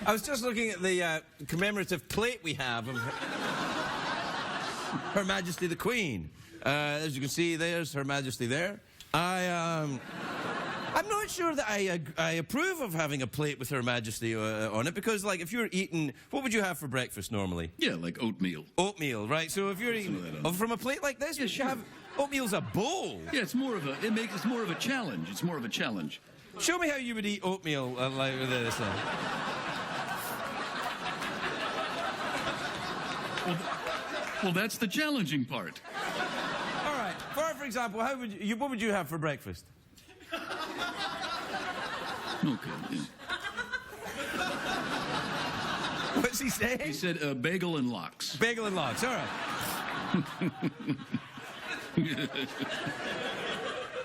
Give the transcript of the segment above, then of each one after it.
I was just looking at the commemorative plate we have of Her Majesty the Queen. As you can see, there's Her Majesty there. I'm not sure that I approve of having a plate with Her Majesty on it, because, like, if you're eating... What would you have for breakfast normally? Yeah, like oatmeal. Oatmeal, right? So if you're eating... from a plate like this, you should have... Oatmeal's a bowl. Yeah, it's more of a... It's more of a challenge. It's more of a challenge. Show me how you would eat oatmeal like this. Well, that's the challenging part. All right. For example, what would you have for breakfast? Okay. Yeah. What's he saying? He said bagel and lox. Bagel and lox. All right.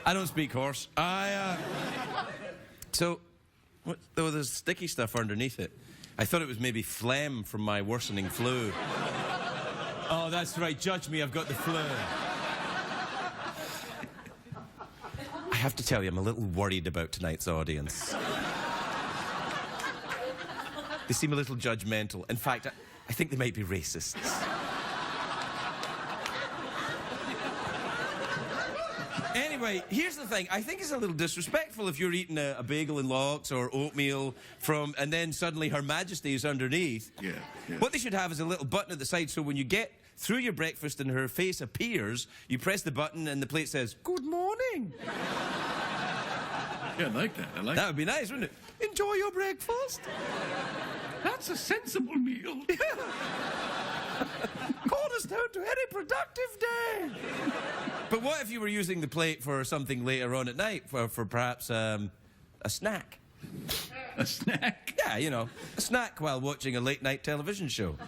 I don't speak horse. So, there's sticky stuff underneath it. I thought it was maybe phlegm from my worsening flu. Oh, that's right. Judge me. I've got the flu. I have to tell you, I'm a little worried about tonight's audience. They seem a little judgmental. In fact, I think they might be racists. Anyway, here's the thing. I think it's a little disrespectful if you're eating a bagel and lox or oatmeal and then suddenly Her Majesty is underneath. Yeah. What they should have is a little button at the side, so when you get through your breakfast and her face appears, you press the button and the plate says, "Good morning." Yeah, I like that. That would be nice, wouldn't it? Enjoy your breakfast. That's a sensible meal. Cornerstone to any productive day. But what if you were using the plate for something later on at night, for perhaps a snack? A snack? Yeah, you know, a snack while watching a late-night television show.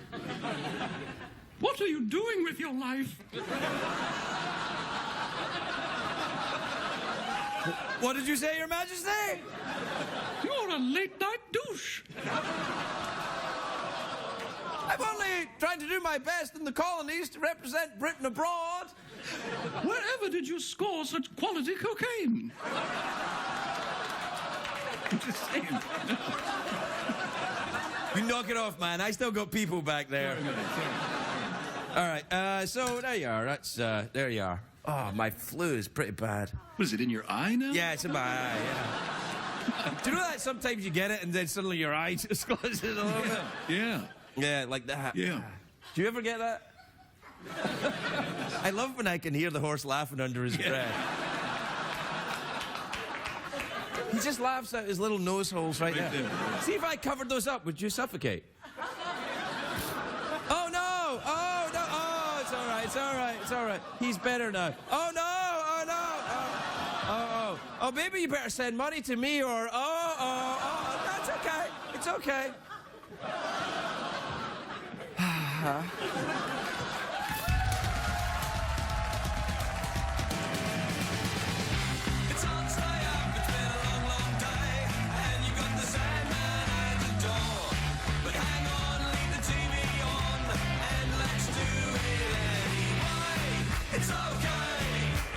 What are you doing with your life? What did you say, Your Majesty? You're a late-night douche. I'm only trying to do my best in the colonies to represent Britain abroad. Wherever did you score such quality cocaine? I'm just saying. You knock it off, man. I still got people back there. All right, so there you are. There you are. Oh, my flu is pretty bad. Was it in your eye now? Yeah, it's in my eye, yeah. Do you know that sometimes you get it and then suddenly your eye just closes a little bit? Yeah. Yeah, like that. Yeah. Do you ever get that? I love when I can hear the horse laughing under his breath. He just laughs out his little nose holes right there. See, if I covered those up, would you suffocate? Oh, no! Oh, no! Oh, it's all right, it's all right, it's all right. He's better now. Oh, no! Oh, no! Oh, maybe you better send money to me or... Oh, that's okay. It's okay. It's on stay up, it's been a long, long day, and you've got the Sandman at the door. But hang on, leave the TV on, and let's do it anyway. It's okay,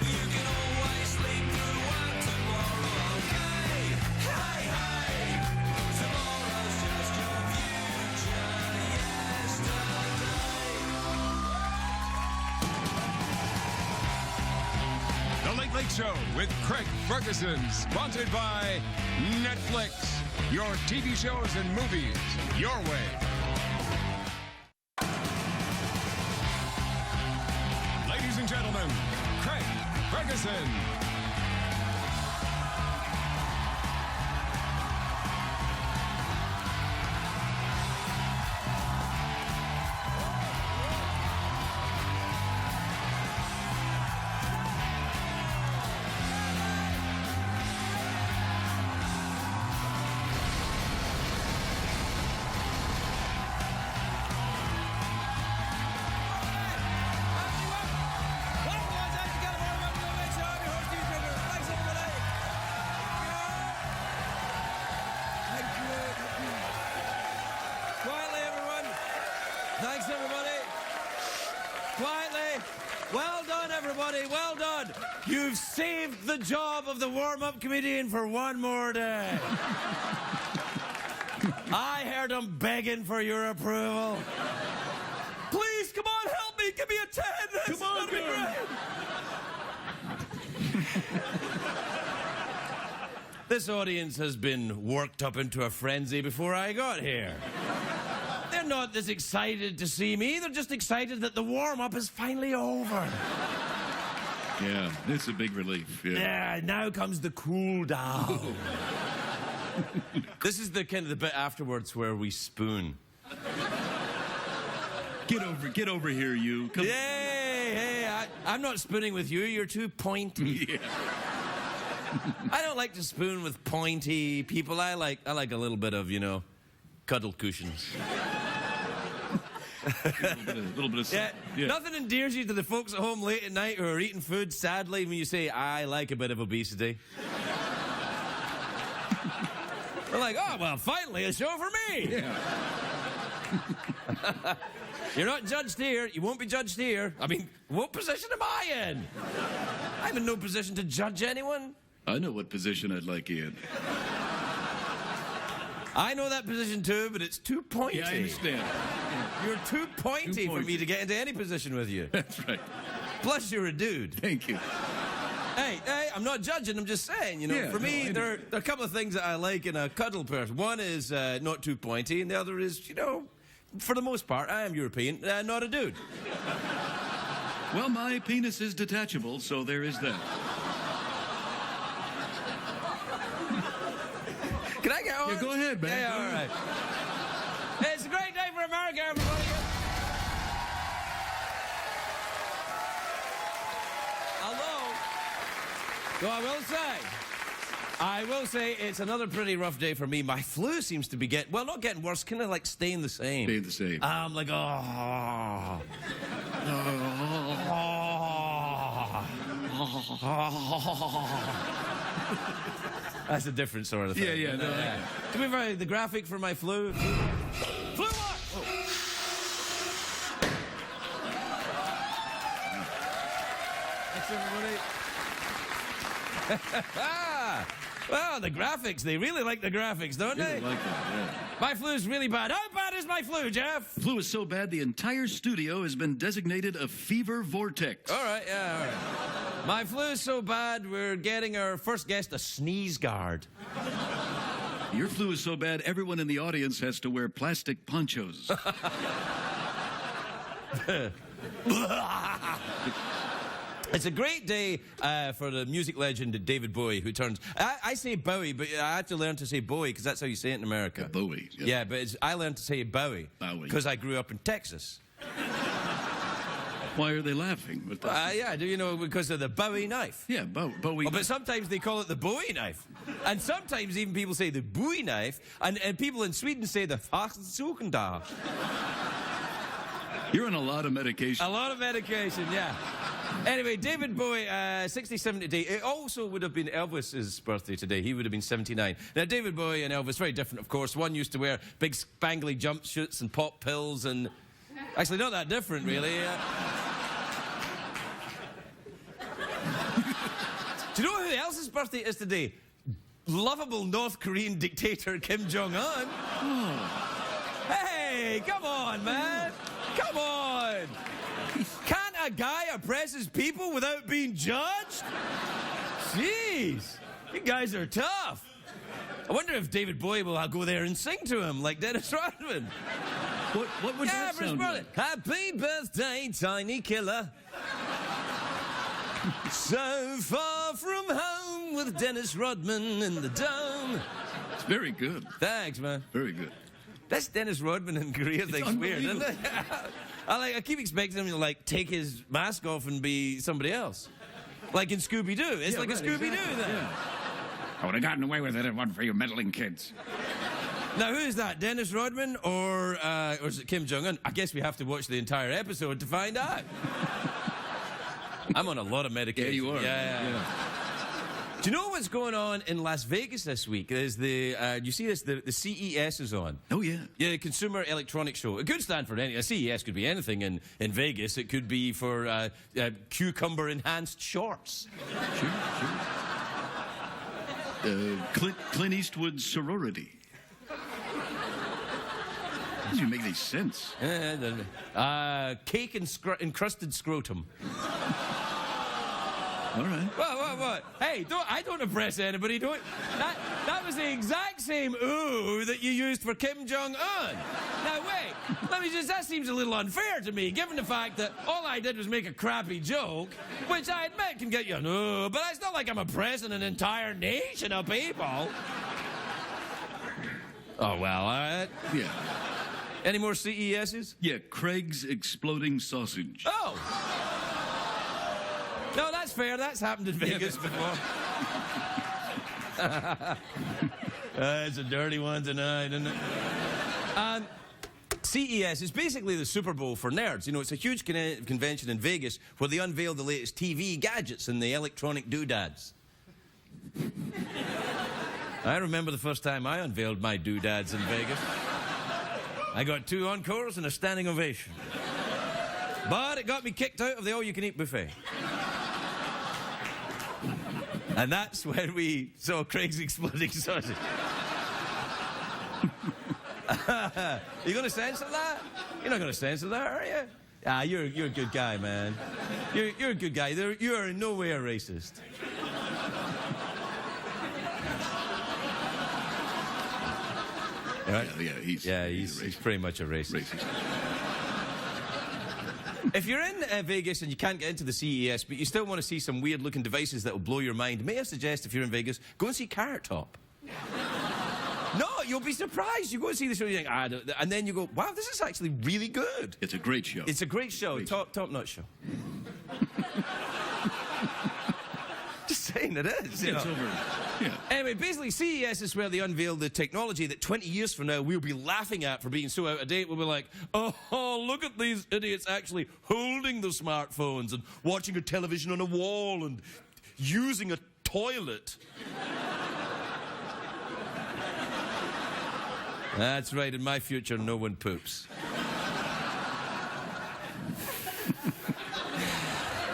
you can always sleep through work tomorrow, okay? Hey, hey, tomorrow's just your future yesterday. The Late Late Show with Craig Ferguson, sponsored by Netflix. Your TV shows and movies, your way. Ladies and gentlemen, Craig Ferguson. Thanks, everybody. Quietly. Well done, everybody. Well done. You've saved the job of the warm-up comedian for one more day. I heard him begging for your approval. Please, come on, help me. Give me a 10. This Come on, is gonna be girl. great. This audience has been worked up into a frenzy before I got here. They're not as excited to see me. They're just excited that the warm-up is finally over. Yeah, it's a big relief. Yeah. Yeah, now comes the cool down. This is the kind of the bit afterwards where we spoon. Get over here, you. Come Hey, I'm not spooning with you. You're too pointy. Yeah. I don't like to spoon with pointy people. I like a little bit of, cuddle cushions. A little bit of Yeah, nothing endears you to the folks at home late at night who are eating food, sadly, when you say, I like a bit of obesity. They're like, oh, well, finally a show for me. Yeah. You're not judged here. You won't be judged here. I mean, what position am I in? I'm in no position to judge anyone. I know what position I'd like you in. I know that position too, but it's too pointy. Yeah, I understand. You're too pointy for me pointy. to get into any position with you. That's right. Plus, you're a dude. Thank you. Hey, I'm not judging. I'm just saying, Yeah, for me, no, I there are a couple of things that I like in a cuddle person. One is not too pointy, and the other is, for the most part, I am European, not a dude. Well, my penis is detachable, so there is that. Can I get on? Yeah, go ahead, man. Yeah, Go all ahead. right. It's a great day for America, everybody. Hello. So I will say it's another pretty rough day for me. My flu seems to be not getting worse, kind of like staying the same. Staying the same. I'm like, oh. That's a different sort of thing. Yeah, no, Do we have the graphic for my flu? Flu what? Oh. Thanks, everybody. Well, the graphics, they really like the graphics, don't Yeah, they? I like that, yeah. My flu's really bad. How bad is my flu, Jeff? Flu is so bad the entire studio has been designated a fever vortex. All right, yeah, all right. My flu is so bad, we're getting our first guest a sneeze guard. Your flu is so bad everyone in the audience has to wear plastic ponchos. It's a great day for the music legend David Bowie, who turns... I say Bowie, but I had to learn to say Bowie, because that's how you say it in America. Bowie. Yeah, but I learned to say Bowie. Bowie. Because I grew up in Texas. Why are they laughing? With that? Yeah, do you know, because of the Bowie knife. Yeah, Bowie. But sometimes they call it the Bowie knife. And sometimes even people say the Bowie knife, and people in Sweden say the Faxensukenda. You're on a lot of medication. A lot of medication, yeah. Anyway, David Bowie, 67 today. It also would have been Elvis's birthday today. He would have been 79. Now, David Bowie and Elvis, very different, of course. One used to wear big spangly jumpsuits and pop pills and... Actually, not that different, really. Do you know who else's birthday is today? Lovable North Korean dictator Kim Jong-un. Hey, come on, man. Come on. Can't a guy oppress his people without being judged? Jeez, you guys are tough. I wonder if David Bowie will go there and sing to him like Dennis Rodman. What would that for his sound brother. like? Happy birthday, tiny killer. So far from home with Dennis Rodman in the dome. It's very good. Thanks, man. Very good. This Dennis Rodman in Korea thing's weird, isn't it? I keep expecting him to take his mask off and be somebody else. Like in Scooby-Doo. It's like a Scooby-Doo thing. Yeah. I would have gotten away with it if it wasn't for you meddling kids. Now, who is that? Dennis Rodman or is it Kim Jong-un? I guess we have to watch the entire episode to find out. I'm on a lot of medication. Yeah, you are. Yeah. Do you know what's going on in Las Vegas this week? There's you see this? The CES is on. Oh, yeah. Yeah, Consumer Electronics Show. It could stand for anything. A CES could be anything in Vegas. It could be for cucumber-enhanced shorts. Sure. Clint Eastwood's sorority. Doesn't make any sense. Cake encrusted scrotum. All right. What? Hey, I don't impress anybody, don't. That was the exact same ooh that you used for Kim Jong-un. Now, wait, that seems a little unfair to me, given the fact that all I did was make a crappy joke, which I admit can get you an ooh, but it's not like I'm oppressing an entire nation of people. Oh, well, all right. Yeah. Any more CESs? Yeah, Craig's Exploding Sausage. Oh! No, that's fair. That's happened in Vegas before. It's a dirty one tonight, isn't it? CES is basically the Super Bowl for nerds. You know, it's a huge convention in Vegas where they unveil the latest TV gadgets and the electronic doodads. I remember the first time I unveiled my doodads in Vegas. I got 2 encores and a standing ovation. But it got me kicked out of the all-you-can-eat buffet. And that's when we saw Craig's Exploding Sausage. You going to censor that? You're not going to censor that, are you? Ah, you're a good guy, man. You're a good guy. You are in no way a racist. Right? Yeah, he's pretty much a racist. If you're in Vegas and you can't get into the CES, but you still want to see some weird-looking devices that will blow your mind, may I suggest, if you're in Vegas, go and see Carrot Top. No, you'll be surprised. You go and see the show, you think, and then you go, wow, this is actually really good. It's a great show. It's a great show, top-notch show. Just saying it is. It's over. Yeah. Anyway, basically, CES is where they unveil the technology that 20 years from now we'll be laughing at for being so out of date. We'll be like, oh, look at these idiots actually holding the smartphones and watching a television on a wall and using a toilet. That's right, in my future, no one poops.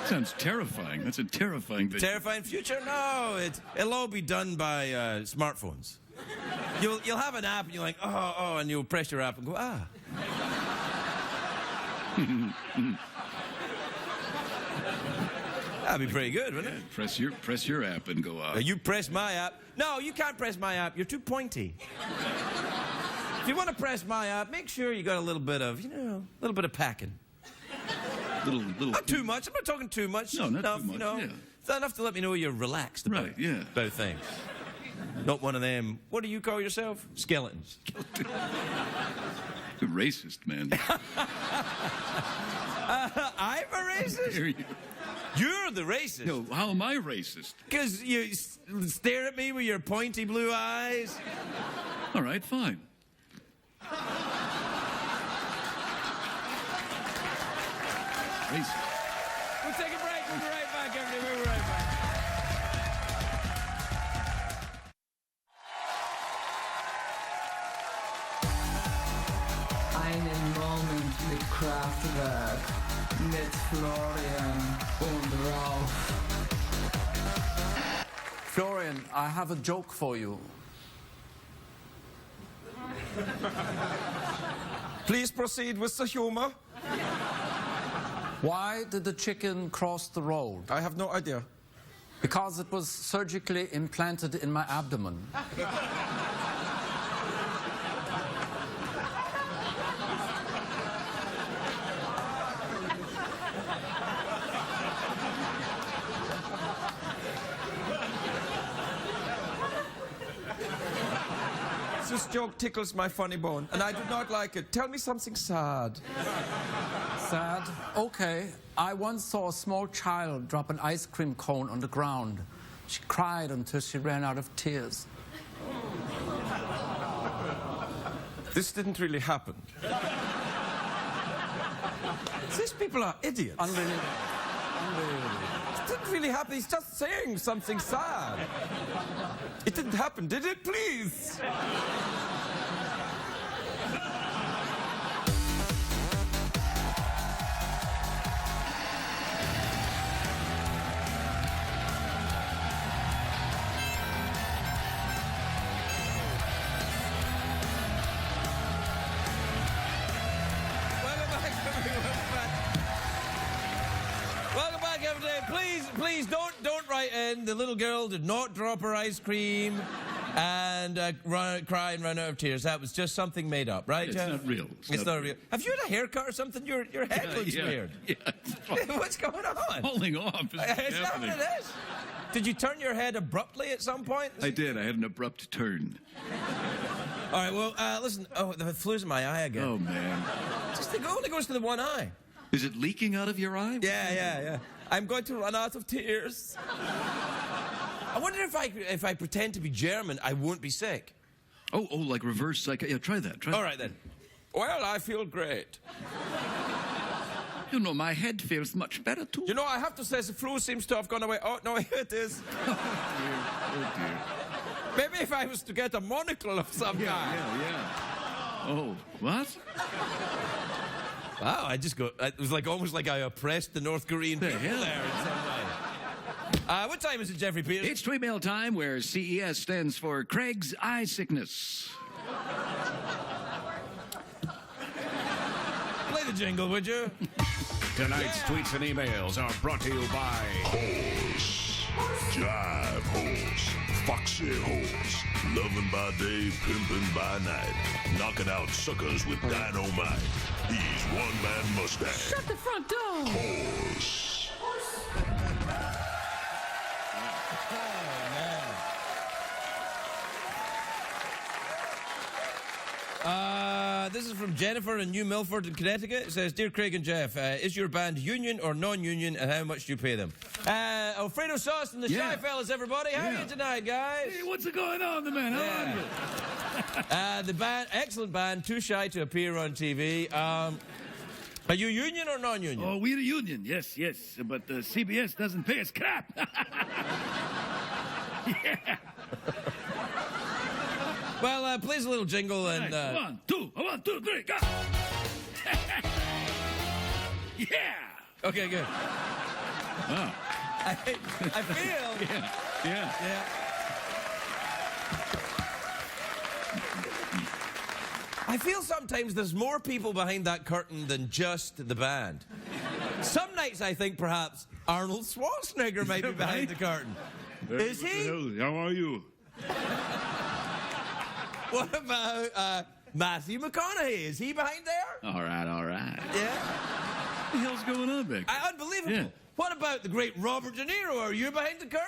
Sounds terrifying. That's a terrifying vision. Terrifying future? No, it'll all be done by smartphones. You'll have an app and you're like, oh, and you'll press your app and go, ah. That'd be pretty good, wouldn't it? Press your app and go off. You press my app. No, you can't press my app. You're too pointy. If you want to press my app, make sure you got a little bit of packing. Little. Not too much. I'm not talking too much. No, not enough, too much. You know. Yeah. It's not enough to let me know you're relaxed about things. Not one of them. What do you call yourself? Skeletons. You're racist, man. I'm a racist? You're the racist. No, how am I racist? Because you stare at me with your pointy blue eyes. All right, fine. Racist. We'll take a break. We'll be right back, everybody. We'll be right back. Einen Moment mit Kraftwerk, mit Florian und Ralf. Florian, I have a joke for you. Please proceed with the humor. Why did the chicken cross the road? I have no idea. Because it was surgically implanted in my abdomen. This joke tickles my funny bone, and I do not like it. Tell me something sad. Sad? Okay. I once saw a small child drop an ice cream cone on the ground. She cried until she ran out of tears. This didn't really happen. These people are idiots. Unbelievable. It didn't really happen. He's just saying something sad. It didn't happen, did it? Please. please don't write in. The little girl did not drop her ice cream and cry and run out of tears. That was just something made up, right, It's Jeff? not real. It's not real. Have you had a haircut or something? Your head looks weird. Yeah. What's going on? Falling off is Is that what happening. it is? Did you turn your head abruptly at some point? I did. I had an abrupt turn. All right, well, listen. Oh, the flu's in my eye again. Oh, man. It only goes to the one eye. Is it leaking out of your eye? Yeah. I'm going to run out of tears. I wonder if I pretend to be German, I won't be sick. Oh, like reverse psych. Yeah, try that. All right, then. Well, I feel great. You know, my head feels much better, too. You know, I have to say, the flu seems to have gone away. Oh, no, here it is. Oh, dear. Maybe if I was to get a monocle of some kind. Yeah. Oh, what? Wow, it was like almost like I oppressed the North Korean people hell? there in some way. What time is it, Jeffrey Peters? It's Tweemail time, where CES stands for Craig's Eye Sickness. Play the jingle, would you? Tonight's tweets and emails are brought to you by Horse, jive horse, foxy horse, loving by day, pimping by night, knocking out suckers with dynamite. He's one-man Mustang. Shut the front door. Horse. This is from Jennifer in New Milford in Connecticut. It says, Dear Craig and Jeff, is your band union or non-union, and how much do you pay them? Alfredo Sauce and the Yeah. Shy Fellas, everybody. How are Yeah. you tonight, guys? Hey, what's going on, the man? How are you? The band, excellent band, too shy to appear on TV. Are you union or non-union? Oh, we're a union, yes, but CBS doesn't pay us crap. Yeah. Well, please a little jingle and... Nice. One, two, three, go. Yeah. Okay, good. Wow. I feel... Yeah. I feel sometimes there's more people behind that curtain than just the band. Some nights I think perhaps Arnold Schwarzenegger might be behind the curtain. Is he? How are you? What about Matthew McConaughey? Is he behind there? All right. Yeah. What the hell's going on back there? Unbelievable. Yeah. What about the great Robert De Niro? Are you behind the curtain?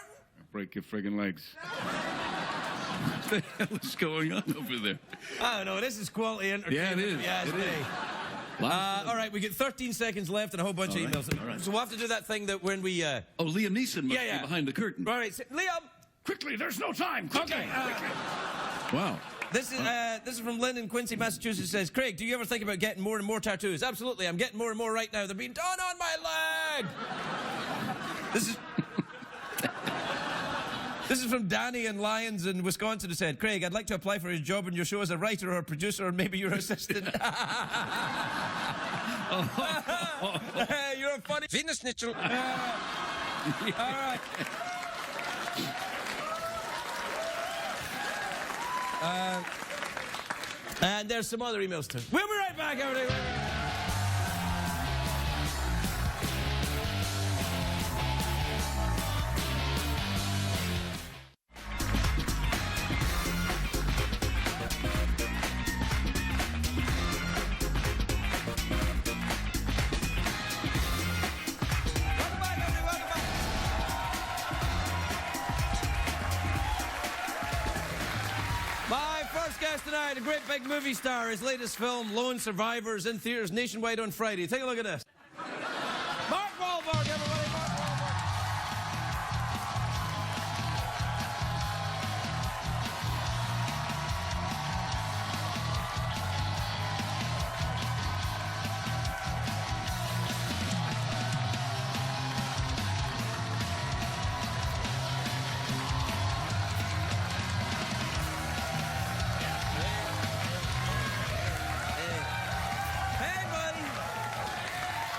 Break your friggin' legs. What the hell is going on over there? I don't know. This is quality entertainment. Yeah, it is. Yeah, it's It me. is. All right, we get 13 seconds left and a whole bunch of emails. all right. So we'll have to do that thing that when we... Oh, Liam Neeson must Yeah. be behind the curtain. All right, Liam. Quickly, there's no time. Quickly. Okay. Wow. This is from Lynn in Quincy, Massachusetts. It says, Craig, do you ever think about getting more and more tattoos? Absolutely. I'm getting more and more right now. They're being done on my leg. This is from Danny in Lyons in Wisconsin, who said, Craig, I'd like to apply for a job in your show as a writer or a producer or maybe your assistant. You're a funny... Venus Schnitzel. All right. And there's some other emails too. We'll be right back, everybody. Welcome back, everybody. Welcome back. My first guest tonight, a great big movie star. His latest film, Lone Survivors, in theaters nationwide on Friday. Take a look at this. Mark Wahlberg, everybody. Mark Wahlberg. Hey, buddy.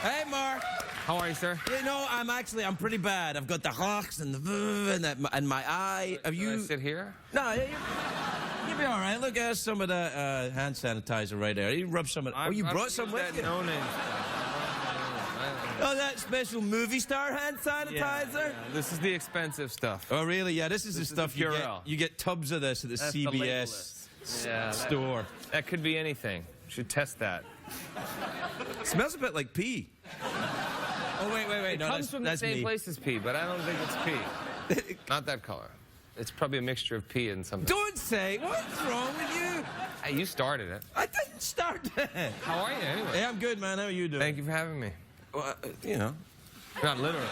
Hey, Mark. How are you, sir? You know, I'm pretty bad. I've got the hawks and the and my eye. Have Can I you? sit here? No, you'll be all right. Look, there's some of that hand sanitizer right there. You rub some of. Oh, you brought some with you? No name. Oh, that special movie star hand sanitizer? This is the expensive stuff. Oh, really? Yeah, this is the stuff you get. Purell. You get tubs of this at the That's the CBS store. That could be anything. Should test that. Smells a bit like pee. Oh, wait. It No, comes from the that's same me. place as pee, but I don't think it's pee. Not that color. It's probably a mixture of pee and something. Don't say. What's wrong with you? Hey, you started it. I didn't start that. How are you anyway? Hey, I'm good, man. How are you doing? Thank you for having me. Well, you know. Not literally.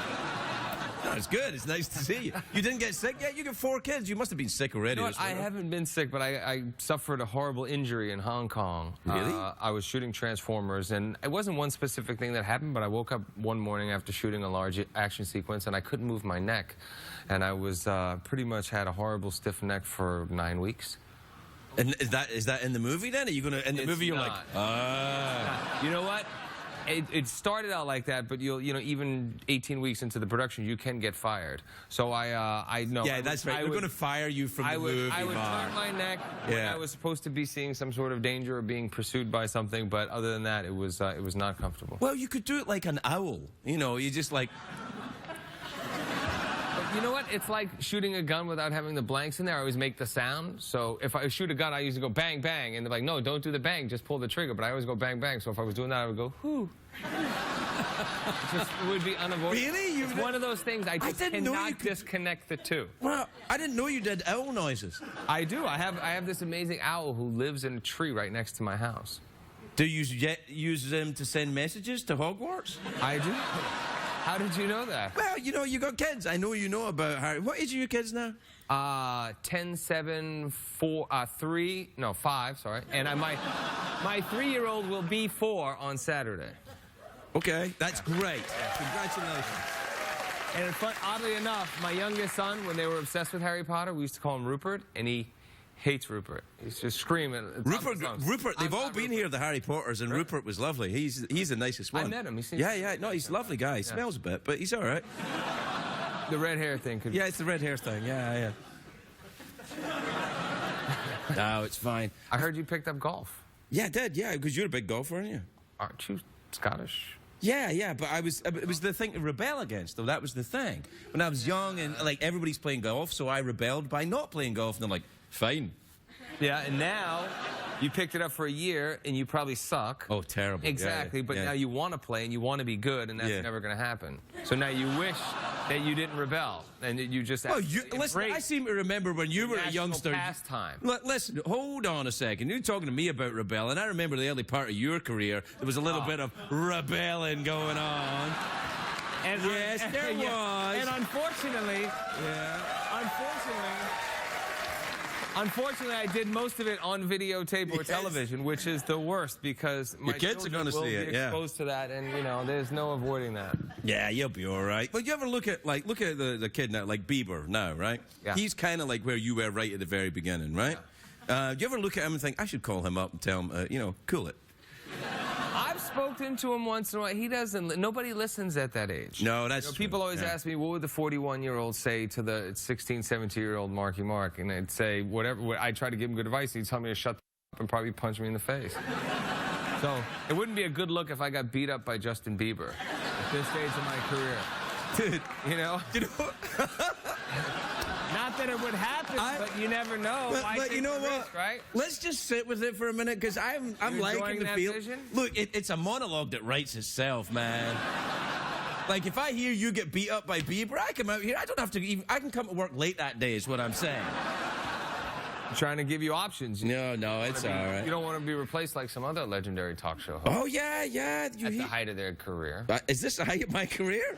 No, it's good. It's nice to see you. You didn't get sick yet? You got 4 kids. You must have been sick already. You know what? I haven't been sick, but I suffered a horrible injury in Hong Kong. Really? I was shooting Transformers, and it wasn't one specific thing that happened, but I woke up one morning after shooting a large action sequence, and I couldn't move my neck. And I was pretty much had a horrible stiff neck for 9 weeks. And is that in the movie then? Are you gonna in the movie? You're not. like, ah. You know what? It started out like that, but you know, even 18 weeks into the production, you can get fired. So I know. Yeah, that's right. We're going to fire you from the movie. I would turn my neck when I was supposed to be seeing some sort of danger or being pursued by something, but other than that, it was not comfortable. Well, you could do it like an owl. You know, you just like. You know what? It's like shooting a gun without having the blanks in there. I always make the sound. So if I shoot a gun, I usually go bang, bang. And they're like, no, don't do the bang. Just pull the trigger. But I always go bang, bang. So if I was doing that, I would go, whoo. It would be unavoidable. Really? It's one of those things. I just cannot disconnect the two. Well, I didn't know you did owl noises. I do. I have this amazing owl who lives in a tree right next to my house. Do you use them to send messages to Hogwarts? I do. How did you know that? Well, you know, you got kids. I know you know about Harry. What age are your kids now? 10, 7, 4, 3, no, 5, sorry. And my 3-year-old will be 4 on Saturday. Okay, that's great. Congratulations. And oddly enough, my youngest son, when they were obsessed with Harry Potter, we used to call him Rupert, and he hates Rupert. He's just screaming. Rupert, they've all been here, the Harry Potters, and Rupert was lovely. He's the nicest one. I met him. He seems no, he's a lovely guy. He smells a bit, but he's all right. The red hair thing could. Yeah, it's the red hair thing. Yeah. No, it's fine. I heard you picked up golf. Yeah, I did. Yeah, because you're a big golfer, aren't you? Aren't you Scottish? Yeah, but it was the thing to rebel against, though. That was the thing. When I was young and, like, everybody's playing golf, so I rebelled by not playing golf, and they're like, fine. Yeah, and now you picked it up for a year, and you probably suck. Oh, terrible. Exactly, but now you want to play, and you want to be good, and that's never going to happen. So now you wish that you didn't rebel, and that you just listen, I seem to remember when you were a youngster. Pastime. Listen, hold on a second. You're talking to me about rebelling. I remember the early part of your career, there was a little bit of rebelling going on. And yes, there was. And unfortunately, Unfortunately, I did most of it on videotape or television, which is the worst because my kids are going to see it. Exposed to that, and you know, there's no avoiding that. Yeah, you'll be all right. But you ever look at the kid now, like Bieber now, right? Yeah. He's kind of like where you were right at the very beginning, right? Yeah. Do you ever look at him and think I should call him up and tell him, cool it? I've spoken to him once in a while. He doesn't. Nobody listens at that age. No, that's true. People always ask me, what would the 41-year-old say to the 16, 17-year-old Marky Mark? And I'd say, whatever. I try to give him good advice. He'd tell me to shut up and probably punch me in the face. So it wouldn't be a good look if I got beat up by Justin Bieber at this stage of my career. Dude, you know? Not that it would happen, but you never know. But you know what? Risk, right? Let's just sit with it for a minute, because I'm liking the feel. Vision? Look, it's a monologue that writes itself, man. Like, if I hear you get beat up by Bieber, I come out here. I don't have to even. I can come to work late that day. Is what I'm saying. I'm trying to give you options. No, it's all right. You don't want to be replaced like some other legendary talk show hosts. Oh yeah. At the height of their career. Is this the height of my career?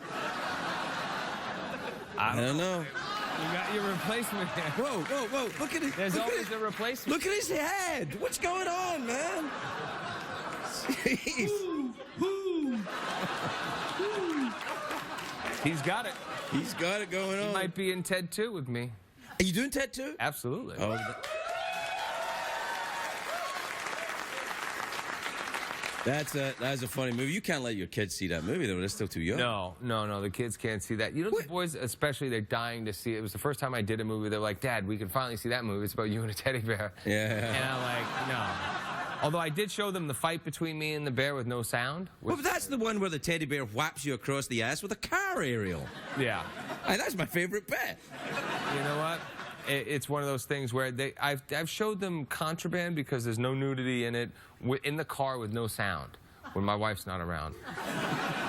I don't know. You got your replacement here. Whoa. Look at it. There's always a replacement. Look at his head. What's going on, man? Jeez. He's got it. He's got it going on. He might be in TED 2 with me. Are you doing TED 2? Absolutely. Oh, that's a funny movie. You can't let your kids see that movie, though. They're still too young. No, the kids can't see that. You know, the boys, especially, they're dying to see it. It was the first time I did a movie. They're like, Dad, we can finally see that movie. It's about you and a teddy bear. Yeah. And I'm like, no. Although I did show them the fight between me and the bear with no sound. Well, but that's the one where the teddy bear whaps you across the ass with a car aerial. Yeah. Hey, that's my favorite bit. You know what? It's one of those things where I've showed them Contraband because there's no nudity in it, in the car with no sound when my wife's not around.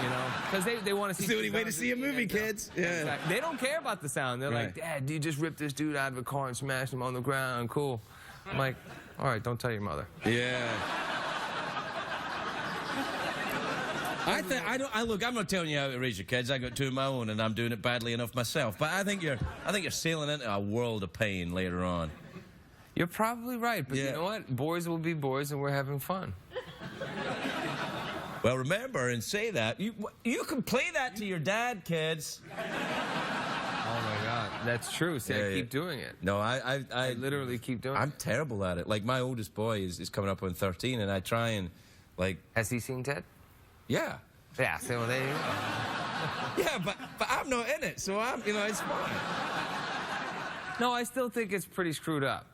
You know, because they want to see. It's the only way to see a movie, kids. Yeah. Exactly. They don't care about the sound. They're Right. like, Dad, you just ripped this dude out of a car and smashed him on the ground. Cool. I'm like, all right, don't tell your mother. Yeah. Look, I'm not telling you how to raise your kids. I got two of my own, and I'm doing it badly enough myself. But I think you're sailing into a world of pain later on. You're probably right, but Yeah. you know what? Boys will be boys, and we're having fun. Well, remember and say that. You can play that to your dad, kids. Oh my God, that's true. See, I keep doing it. No, I literally keep doing it. I'm terrible at it. Like, my oldest boy is coming up on 13, and I try and, like... Has he seen Ted? Yeah. Yeah, so well, there you go. Yeah, but I'm not in it, so it's fine. No, I still think it's pretty screwed up.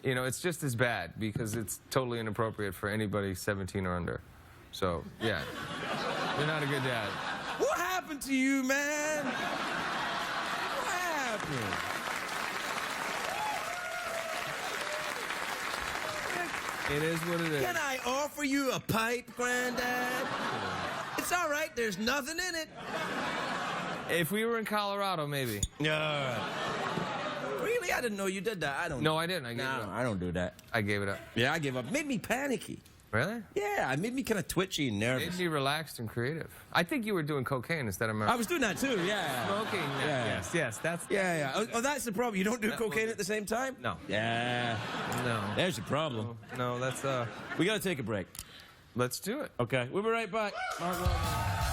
You know, it's just as bad because it's totally inappropriate for anybody 17 or under. So, yeah. You're not a good dad. What happened to you, man? What happened? It is what it is. Can I offer you a pipe, Granddad? It's all right. There's nothing in it. If we were in Colorado, maybe. No. Really? I didn't know you did that. I don't. No, I didn't. I gave it up. I don't do that. I gave it up. Yeah, I gave up. Made me panicky. Really? Yeah, it made me kind of twitchy and nervous. Made me relaxed and creative. I think you were doing cocaine instead of marijuana. I was doing that too, yeah. Smoking. Yeah. Yes, that's... Yeah. Oh, that's the problem. You don't do cocaine at the same time? No. Yeah. No. There's the problem. No, that's... We got to take a break. Let's do it. Okay. We'll be right back. Mark Wahlberg.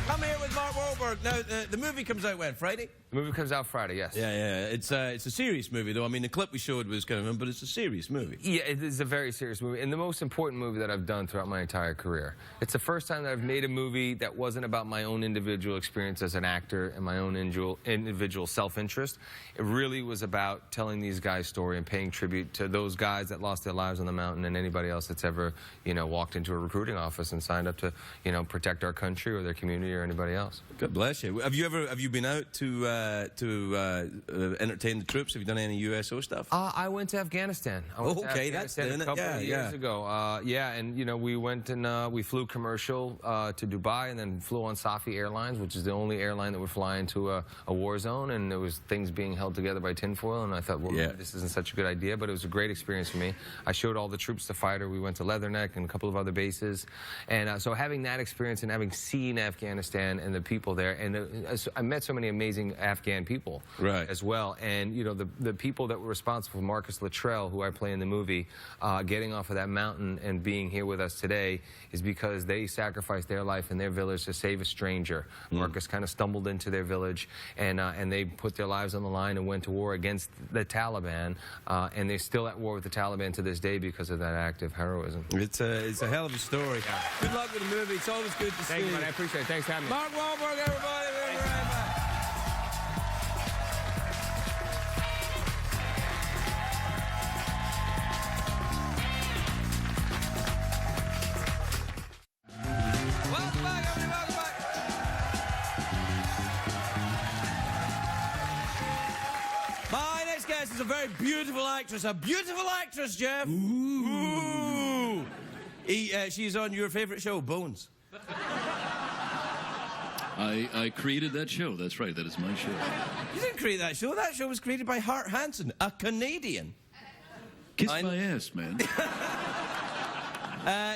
I'm here with Mark Wahlberg. Now, the movie comes out when? Friday? The movie comes out Friday, yes. Yeah. It's a serious movie, though. I mean, the clip we showed was kind of, but it's a serious movie. Yeah, it is a very serious movie, and the most important movie that I've done throughout my entire career. It's the first time that I've made a movie that wasn't about my own individual experience as an actor and my own individual self-interest. It really was about telling these guys' story and paying tribute to those guys that lost their lives on the mountain and anybody else that's ever, walked into a recruiting office and signed up to, protect our country or their community or anybody else. God bless you. Have you been out to entertain the troops? Have you done any USO stuff? I went to Afghanistan. That's a couple of years ago. And we went and we flew commercial to Dubai and then flew on Safi Airlines, which is the only airline that would fly into a war zone, and there was things being held together by tinfoil, and I thought, well, maybe this isn't such a good idea, but it was a great experience for me. I showed all the troops the fighter. We went to Leatherneck and a couple of other bases, and so having that experience and having seen Afghanistan and the people there, and I met so many amazing Afghan people as well, and the people that were responsible for Marcus Luttrell, who I play in the movie, getting off of that mountain and being here with us today is because they sacrificed their life in their village to save a stranger. Marcus kind of stumbled into their village, and they put their lives on the line and went to war against the Taliban, and they're still at war with the Taliban to this day because of that act of heroism. It's a hell of a story. Yeah. Good luck with the movie. It's always good to see you. Thank you, man. I appreciate it. Thanks for having me. Mark Wahlberg, everybody. We'll be right back. Welcome back, everybody. Welcome back. My next guest is a very beautiful actress. A beautiful actress, Jeff. Ooh. She's on your favorite show, Bones. I created that show. That's right. That is my show. You didn't create that show. That show was created by Hart Hanson, a Canadian. Kiss my ass, man.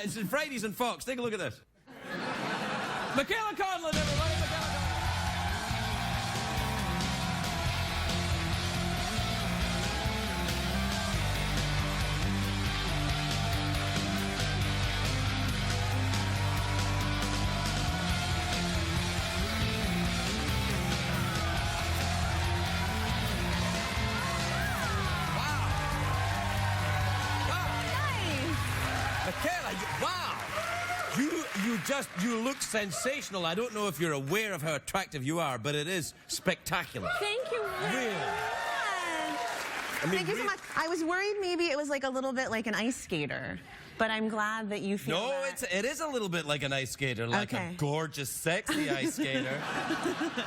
It's in Fridays on Fox. Take a look at this. Michaela Conlin, everybody. Michaela Conlin. Michaela, wow. You look sensational. I don't know if you're aware of how attractive you are, but it is spectacular. Thank you very Really? much. I mean, Thank you so much. I was worried maybe it was like a little bit like an ice skater, but I'm glad that you feel No, that. it is a little bit like an ice skater, like a Okay. gorgeous, sexy ice skater.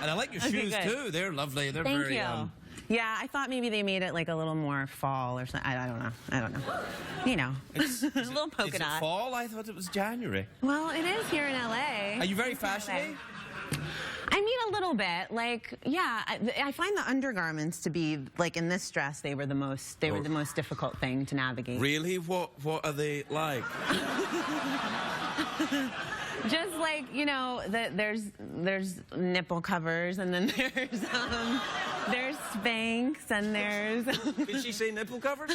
And I like your Okay, shoes good. too. They're lovely. They're Thank very you. Yeah, I thought maybe they made it like a little more fall or something. I don't know. I don't know. You know, a little polka Is it dot. fall? I thought it was January. Well, it is here in LA. Are you very It's LA. fashionable? I mean, a little bit. Like, yeah, I find the undergarments to be like in this dress. They were the most. They were the most difficult thing to navigate. Really? What are they like? Just like, you know, there's nipple covers, and then there's Spanx, and there's. Did she say nipple covers?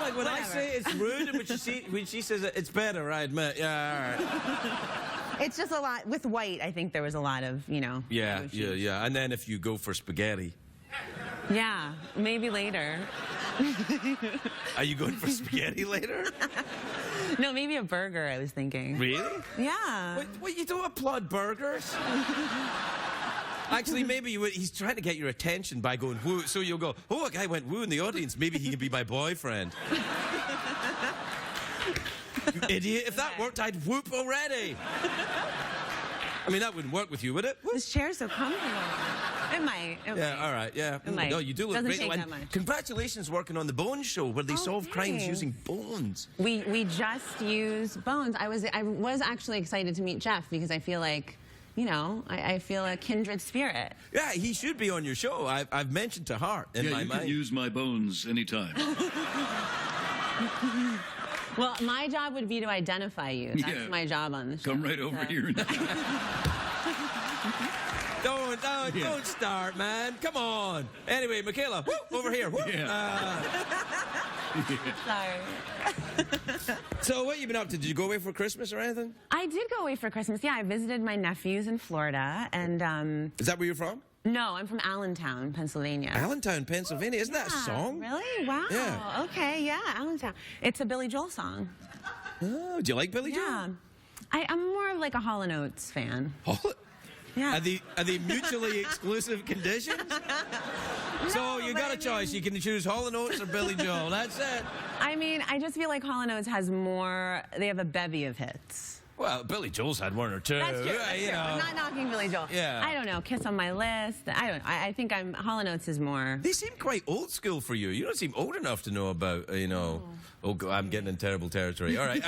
Like when I say it's rude, and when she says it's better, I admit. Yeah, all right. It's just a lot with white. I think there was a lot of, you know. Yeah. And then if you go for spaghetti, Yeah, maybe later. are you going for spaghetti later? No, maybe a burger. I was thinking. Really? Yeah. What, you don't applaud burgers? Actually, maybe he's trying to get your attention by going woo. So you'll go, oh, a guy went woo in the audience. Maybe he can be my boyfriend. You idiot. If that worked, I'd whoop already. I mean, that wouldn't work with you, would it? Whoop. This chair's so comfortable. It might. It Yeah, might. all right, yeah. It might. No, you do look Doesn't great. take And that much. congratulations working on the Bones Show, where they solve crimes thanks. using bones. We just use bones. I was actually excited to meet Jeff because I feel like, you know, I feel a kindred spirit. Yeah, he should be on your show. I've mentioned to Hart in Yeah, my you mind. can use my bones anytime. Well, my job would be to identify you. That's Yeah. my job on the show. Come right over so. here now. Don't start, man. Come on. Anyway, Michaela, whoop, over here. Whoop. Yeah. Sorry. So what you been up to? Did you go away for Christmas or anything? I did go away for Christmas. Yeah, I visited my nephews in Florida, and Is that where you're from? no, I'm from Allentown, Pennsylvania. Allentown, Pennsylvania. Isn't that a song? Really? Wow. Yeah. Okay, yeah, Allentown. It's a Billy Joel song. Oh, do you like Billy Yeah. Joel? I'm more of like a Hall & Oates fan. Oh, Yeah. are they mutually exclusive conditions? So you got a choice. You can choose Hall & Oates or Billy Joel. That's it. I mean, I just feel like Hall & Oates has more, they have a bevy of hits. Well, Billy Joel's had one or two. That's true. That's you true. know. I'm not knocking Billy Joel. Yeah. I don't know. Kiss on My List. I think Hall & Oates is more. They seem quite old school for you. You don't seem old enough to know about, you know. Oh, God, I'm getting in terrible territory. All right.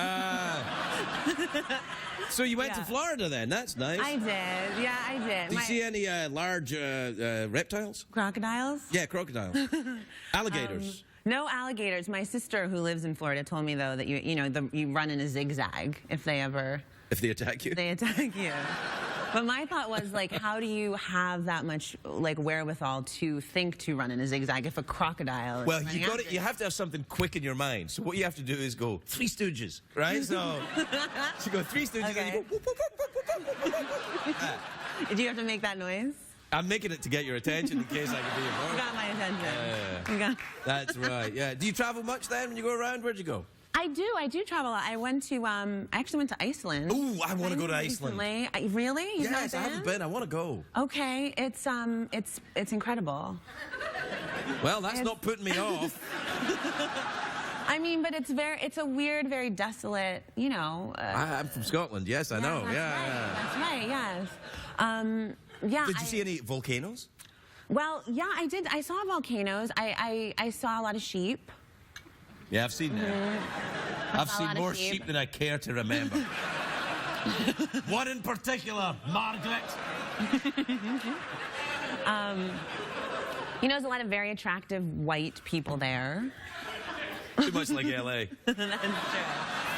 So you went to Yeah. Florida then. That's nice. I did. Yeah, I did. Did you see any large reptiles? Crocodiles? Yeah, crocodiles. Alligators. No alligators. My sister, who lives in Florida, told me though that you run in a zigzag if they attack you? attack you. But my thought was like, how do you have that much like wherewithal to think to run in a zigzag if a crocodile? Is Well, running you got after it. You have to have something quick in your mind. So what you have to do is go Three Stooges, right? So you go Three Stooges, and you go. Whoop, whoop, whoop, whoop, whoop, whoop, whoop, whoop. Do you have to make that noise? I'm making it to get your attention in case I can be You important. got my attention. Yeah. You got. That's right. Yeah. Do you travel much then when you go around? Where'd you go? I do travel a lot. I actually went to Iceland. Ooh, I want to go to Iceland. Recently. Really? You've not Yes, I haven't been? been. I want to go. Okay, it's incredible. Well, that's not putting me off. I mean, but it's a weird, very desolate, you know. I'm from Scotland. Yes, I know. That's Yeah. right. That's right. Yes. Yeah. Did you see any volcanoes? Well, yeah, I did. I saw volcanoes. I saw a lot of sheep. Yeah, I've seen that. I've saw a seen lot of more sheep. sheep than I care to remember. One in particular, Margaret. You know, there's a lot of very attractive white people there. Too much like L.A. That's true.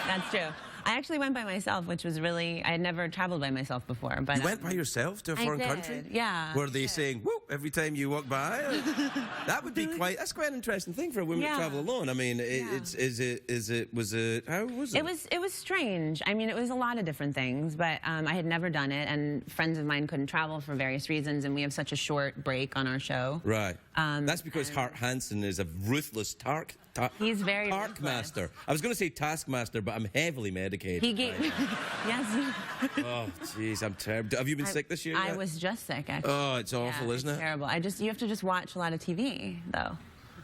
That's true. I actually went by myself, which was really, I had never traveled by myself before. But You went by yourself to a I foreign did, country? yeah. Were they saying whoop every time you walk by? That would be that's quite an interesting thing for a woman Yeah. to travel alone. I mean, how was it? It was strange. I mean, it was a lot of different things, but I had never done it, and friends of mine couldn't travel for various reasons, and we have such a short break on our show. Right. That's because Hart Hansen is a ruthless He's very Taskmaster. I was going to say Taskmaster, but I'm heavily medicated. He gave. Yes. Oh, jeez, I'm terrible. Have you been sick this year I yet? was just sick, actually. Oh, it's awful, Yeah, isn't it's it? terrible. You have to just watch a lot of TV, though.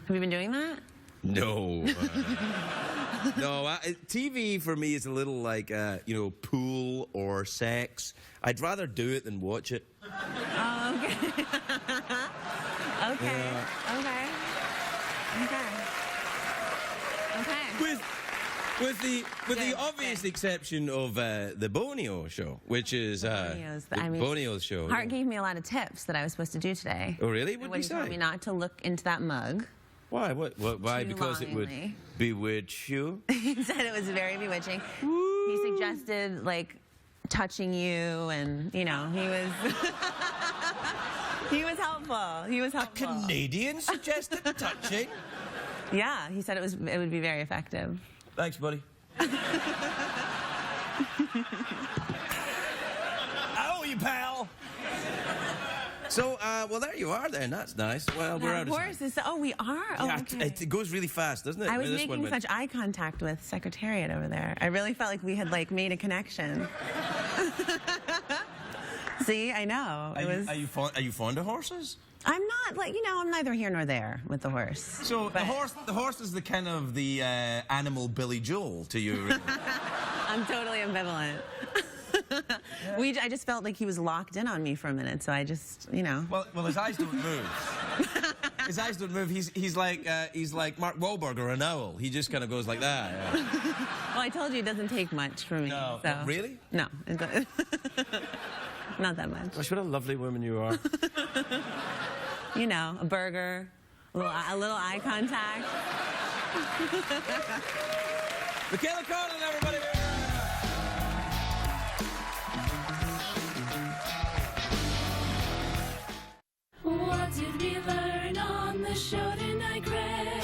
Have you been doing that? No. No, TV for me is a little like, pool or sex. I'd rather do it than watch it. Oh, okay. Okay. Okay. Okay. With the obvious exception of the Bonio show, which is Bonio's show. Hart gave me a lot of tips that I was supposed to do today. Oh, really? What did he He say? told me not to look into that mug. Why? Why? Too Because it would longingly. bewitch you? He said it was very bewitching. He suggested, like, touching you, and, he was... He was helpful. He was helpful. Canadian suggested touching? Yeah, he said it would be very effective. Thanks, buddy. Oh, you pal. So, well, there you are then. That's nice. Well, we're out of time. We are? Oh, Yeah, okay. it goes really fast, doesn't it? I was mean, this one making went- such eye contact with Secretariat over there. I really felt like we had, like, made a connection. See, I know. Are you fond of horses? I'm not, like, I'm neither here nor there with the horse. So the horse is the kind of the animal Billy Joel to you. I'm totally ambivalent. I just felt like he was locked in on me for a minute, so I just, Well, his eyes don't move. His eyes don't move. He's like Mark Wahlberg or an owl. He just kind of goes like that. Yeah. Well, I told you it doesn't take much for me. No, so. really? No, it doesn't. Not that much. Gosh, what a lovely woman you are. A burger, a little eye contact. Michaela, Conlin, everybody. What did we learn on the show tonight, Greg?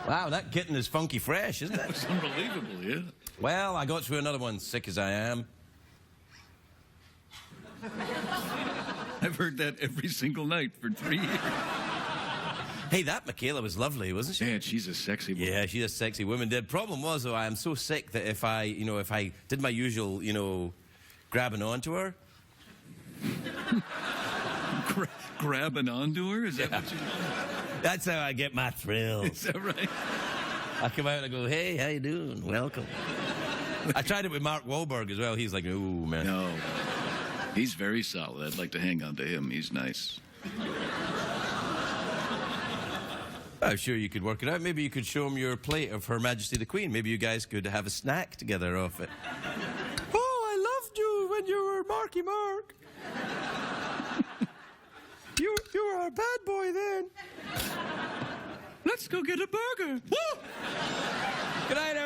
Wow, that kitten is funky fresh, isn't it? It's unbelievable, yeah. Well, I got through another one, sick as I am. I've heard that every single night for 3 years. Hey, that Michaela was lovely, wasn't she? Man, she's a sexy woman. Yeah, she's a sexy woman. The problem was, though, I am so sick that if I did my usual, grabbing onto her. Grabbing onto her? Is that what you... That's how I get my thrill. Is that right? I come out and I go, hey, how you doing? Welcome. I tried it with Mark Wahlberg as well. He's like, ooh, man. No. He's very solid. I'd like to hang on to him. He's nice. I'm sure you could work it out. Maybe you could show him your plate of Her Majesty the Queen. Maybe you guys could have a snack together off it. Oh, I loved you when you were Marky Mark. you were our bad boy then. Let's go get a burger. Good night,